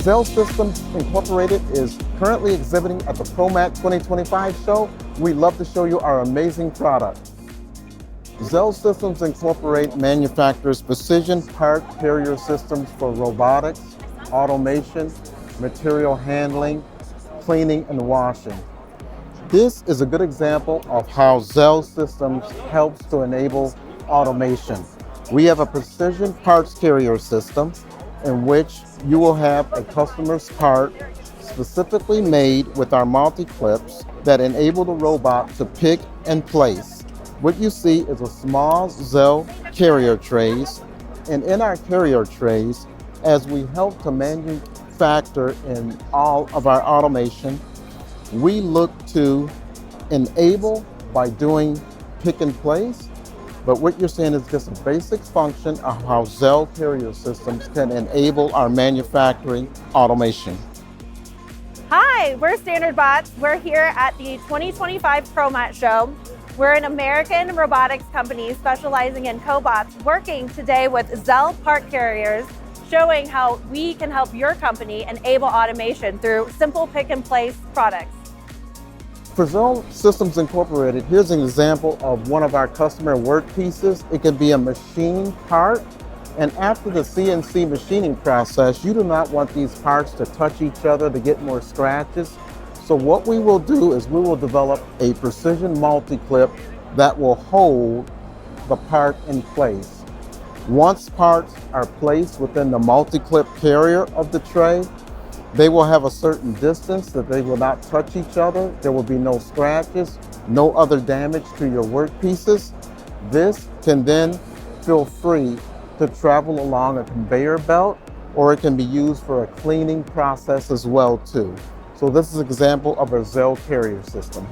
ZELL Systems Incorporated is currently exhibiting at the ProMat 2025 show. We'd love to show you our amazing product. ZELL Systems Incorporated manufactures precision part carrier systems for robotics, automation, material handling, cleaning, and washing. This is a good example of how ZELL Systems helps to enable automation. We have a precision parts carrier system in which you will have a customer's part specifically made with our multi-clips that enable the robot to pick and place. What you see is a small ZELL carrier trays, and in our carrier trays, as we help to manufacture in all of our automation, we look to enable by doing pick and place. But what you're seeing is just a basic function of how ZELL carrier systems can enable our manufacturing automation. Hi, we're Standard Bots. We're here at the 2025 ProMat show. We're an American robotics company specializing in cobots, working today with ZELL part carriers, showing how we can help your company enable automation through simple pick and place products. For ZELL Systems Incorporated, here's an example of one of our customer workpieces. It could be a machine part, and after the CNC machining process, you do not want these parts to touch each other to get more scratches. So what we will do is we will develop a precision multi-clip that will hold the part in place. Once parts are placed within the multi-clip carrier of the tray, they will have a certain distance that they will not touch each other. There will be no scratches, no other damage to your workpieces. This can then feel free to travel along a conveyor belt, or it can be used for a cleaning process as well too. So this is an example of our ZELL carrier system.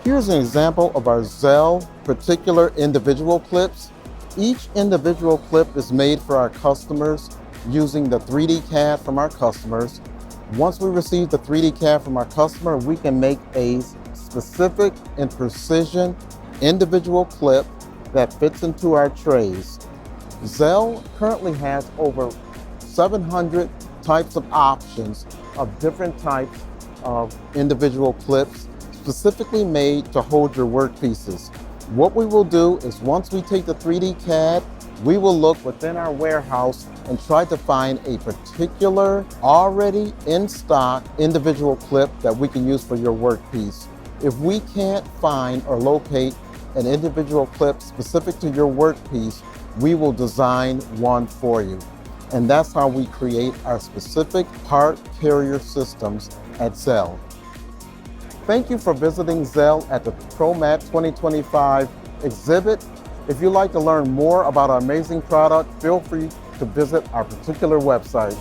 Here's an example of our ZELL particular individual clips. Each individual clip is made for our customers using the 3D CAD from our customers. Once we receive the 3D CAD from our customer, we can make a specific and precision individual clip that fits into our trays. ZELL currently has over 700 types of options of different types of individual clips specifically made to hold your workpieces. What we will do is once we take the 3D CAD, we will look within our warehouse and try to find a particular already in stock individual clip that we can use for your workpiece. If we can't find or locate an individual clip specific to your workpiece, we will design one for you. And that's how we create our specific part carrier systems at ZELL. Thank you for visiting ZELL at the ProMat 2025 exhibit. If you'd like to learn more about our amazing product, feel free to visit our particular website.